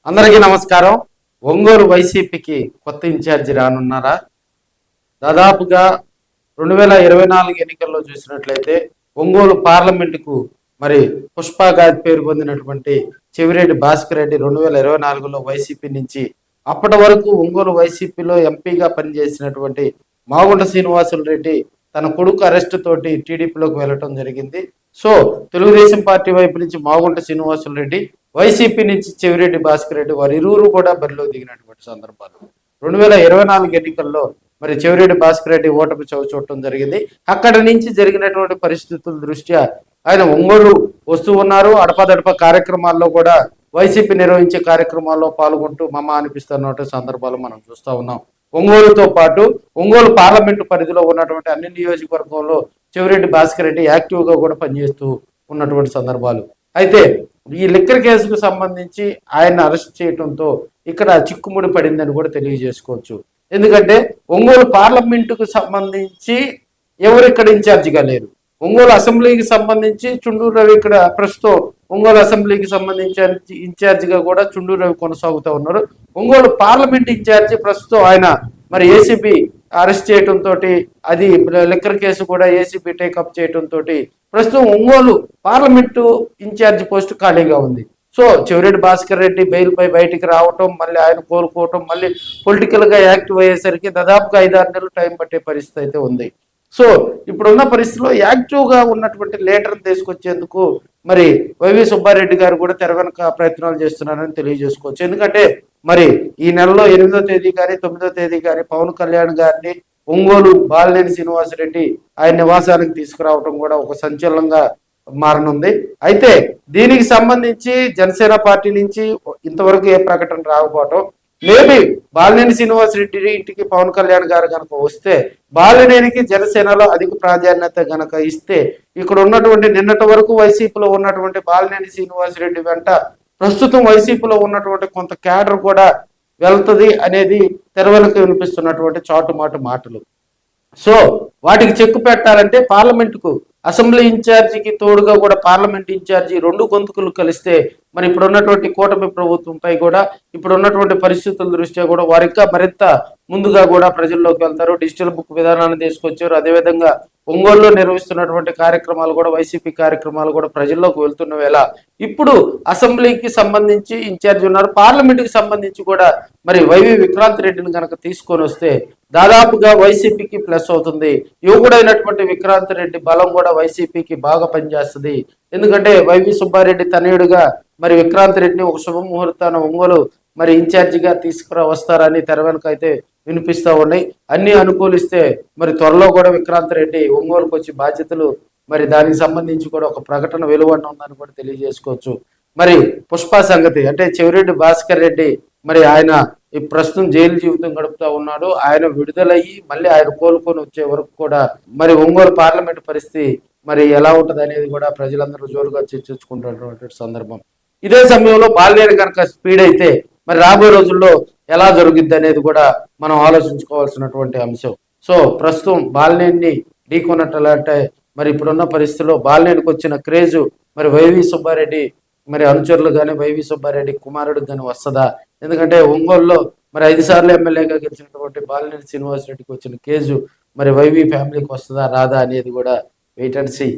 అందరికీ నమస్కారం. ఒంగోలు వైసీపీకి కొత్త ఇన్ఛార్జి రానున్నారా? దాదాపుగా 2024 ఎన్నికల్లో చూసినట్లయితే ఒంగోలు పార్లమెంటుకు మరి పుష్పగా పేరు పొందినటువంటి చెవిరెడ్డి భాస్కర్ రెడ్డి 2024లో వైసీపీ నుంచి అప్పటి వరకు ఒంగోలు వైసీపీలో ఎంపీగా పనిచేసినటువంటి మాగుంట శ్రీనివాసులు రెడ్డి తన కొడుకు అరెస్టు తోటి టీడీపీలోకి వెళ్ళటం జరిగింది. సో తెలుగుదేశం పార్టీ వైపు నుంచి మాగుంట శ్రీనివాసులు రెడ్డి, వైసీపీ నుంచి చెవిరెడ్డి భాస్కర్ రెడ్డి వారి ఇరువురు కూడా బరిలో దిగినటువంటి సందర్భాలు 2024 ఎన్నికల్లో మరి చెవిరెడ్డి భాస్కర్ రెడ్డి ఓటమి చవిచూడటం జరిగింది. అక్కడి నుంచి జరిగినటువంటి పరిస్థితుల దృష్ట్యా ఆయన ఒంగోలు వస్తూ ఉన్నారు. అడపదడప కార్యక్రమాల్లో కూడా వైసీపీ నిర్వహించే కార్యక్రమాల్లో పాల్గొంటూ మమ అనిపిస్తున్నటువంటి సందర్భాలు మనం చూస్తూ ఉన్నాం. ఒంగోలుతో పాటు ఒంగోలు పార్లమెంటు పరిధిలో ఉన్నటువంటి అన్ని నియోజకవర్గంలో చెవిరెడ్డి భాస్కర్ రెడ్డి యాక్టివ్గా కూడా పనిచేస్తూ ఉన్నటువంటి సందర్భాలు. అయితే ఈ లిక్కర్ కేసుకు సంబంధించి ఆయన అరెస్ట్ చేయడంతో ఇక్కడ చిక్కుముడి పడిందని కూడా తెలియజేసుకోవచ్చు. ఎందుకంటే ఒంగోలు పార్లమెంటుకు సంబంధించి ఎవరు ఇక్కడ ఇన్ఛార్జిగా లేరు. ఒంగోలు అసెంబ్లీకి సంబంధించి చుండూరు రవి ఇక్కడ ప్రస్తుతం ఒంగోలు అసెంబ్లీకి సంబంధించి ఇన్ఛార్జిగా కూడా చుండూరు రవి కొనసాగుతూ ఉన్నారు. ఒంగోలు పార్లమెంట్ ఇన్ఛార్జి ప్రస్తుతం ఆయన మరి ఏసీబీ అరెస్ట్ చేయడంతో అది లిక్కర్ కేసు కూడా ఏసీబీ టేకప్ చేయడంతో ప్రస్తుతం ఒంగోలు పార్లమెంటు ఇన్ఛార్జి పోస్టు ఖాళీగా ఉంది. సో చెవిరెడ్డి భాస్కర్ రెడ్డి బెయిల్ పై బయటికి రావటం, మళ్ళీ ఆయన కోలుకోవటం, మళ్ళీ పొలిటికల్ గా యాక్టివ్ అయ్యేసరికి దాదాపుగా 5-6 నెలలు టైం పట్టే పరిస్థితి అయితే ఉంది. సో ఇప్పుడున్న పరిస్థితిలో యాక్టివ్ గా ఉన్నటువంటి లీడర్ని తీసుకొచ్చేందుకు మరి వైవి సుబ్బారెడ్డి గారు కూడా తెర వెనుక ప్రయత్నాలు చేస్తున్నారని తెలియజేసుకోవచ్చు. ఎందుకంటే మరి ఈ నెలలో 8వ తేదీ కానీ 9వ తేదీ కానీ పవన్ కళ్యాణ్ గారిని ఒంగోలు బాలినేని శ్రీనివాసరెడ్డి ఆయన నివాసానికి తీసుకురావడం కూడా ఒక సంచలనంగా మారనుంది. అయితే దీనికి సంబంధించి జనసేన పార్టీ నుంచి ఇంతవరకు ఏ ప్రకటన రాకపోవటం, మేబీ బాలినేని శ్రీనివాసరెడ్డి ఇంటికి పవన్ కళ్యాణ్ గారు కనుక వస్తే బాలినేనికి జనసేనలో అధిక ప్రాధాన్యత గనక ఇస్తే ఇక్కడ ఉన్నటువంటి నిన్నటి వరకు వైసీపీలో ఉన్నటువంటి బాలినేని శ్రీనివాసరెడ్డి వెంట ప్రస్తుతం వైసీపీలో ఉన్నటువంటి కొంత క్యాడర్ కూడా వెళ్తుంది అనేది తెరవెనుక వినిపిస్తున్నటువంటి చాటుమాటు మాటలు. సో వాటికి చెక్కు పెట్టాలంటే పార్లమెంటుకు అసెంబ్లీ ఇన్ఛార్జికి తోడుగా కూడా పార్లమెంట్ ఇన్ఛార్జి 2 గొంతుకులు కలిస్తే మరి ఇప్పుడు ఉన్నటువంటి కూటమి ప్రభుత్వంపై కూడా ఇప్పుడు ఉన్నటువంటి పరిస్థితుల దృష్ట్యా కూడా వారికా మరింత ముందుగా కూడా ప్రజల్లోకి వెళ్తారు. డిజిటల్ బుక్ విధానాన్ని తీసుకొచ్చారు. అదేవిధంగా ఒంగోలులో నిర్వహిస్తున్నటువంటి కార్యక్రమాలు కూడా వైసీపీ కార్యక్రమాలు కూడా ప్రజల్లోకి వెళ్తున్న వేళ ఇప్పుడు అసెంబ్లీకి సంబంధించి ఇన్ఛార్జ్ ఉన్నారు. పార్లమెంట్కి సంబంధించి కూడా మరి వైవి విక్రాంత్ రెడ్డిని కనుక తీసుకొని వస్తే దాదాపుగా వైసీపీకి ప్లస్ అవుతుంది. యువకుడైనటువంటి విక్రాంత్ రెడ్డి బలం కూడా వైసీపీకి బాగా పనిచేస్తుంది. ఎందుకంటే వైవి సుబ్బారెడ్డి తనయుడుగా మరి విక్రాంత్ రెడ్డిని ఒక శుభముహూర్తాన ఒంగోలు మరి ఇన్ఛార్జిగా వస్తారని తెర వెనుక అయితే వినిపిస్తూ ఉన్నాయి. అన్ని అనుకూలిస్తే మరి త్వరలో కూడా విక్రాంత్ రెడ్డి ఒంగోలుకు వచ్చి బాధ్యతలు మరి దానికి సంబంధించి కూడా ఒక ప్రకటన వెలువడిన ఉందని కూడా తెలియజేసుకోవచ్చు. మరి పుష్ప సంగతి అంటే చెవిరెడ్డి భాస్కర్ రెడ్డి మరి ఆయన ఈ ప్రస్తుతం జైలు జీవితం గడుపుతూ ఉన్నాడు. ఆయన విడుదలయ్యి మళ్ళీ ఆయన కోలుకొని వచ్చే వరకు కూడా మరి ఒంగోలు పార్లమెంట్ పరిస్థితి మరి ఎలా ఉంటది అనేది కూడా ప్రజలందరూ జోరుగా చర్చించుకుంటున్నటువంటి సందర్భం. ఇదే సమయంలో బాలినేని కనుక స్పీడ్ అయితే మరి రాబోయే రోజుల్లో ఎలా జరుగుద్ది అనేది కూడా మనం ఆలోచించుకోవాల్సినటువంటి అంశం. సో ప్రస్తుతం బాలినేని ఢీకొన్నట్లంటే మరి ఇప్పుడున్న పరిస్థితుల్లో బాలినేనికి వచ్చిన క్రేజు మరి వైవి సుబ్బారెడ్డి మరి అనుచరులు కానీ వైవి సుబ్బారెడ్డి కుమారుడు కానీ వస్తుందా? ఎందుకంటే ఒంగోలులో మరి 5 సార్లు ఎమ్మెల్యేగా గెలిచినటువంటి బాలినేని శ్రీనివాసరెడ్డికి వచ్చిన కేజు మరి వైవి ఫ్యామిలీకి వస్తుందా రాదా అనేది కూడా వెయిట్ అండ్ సీ.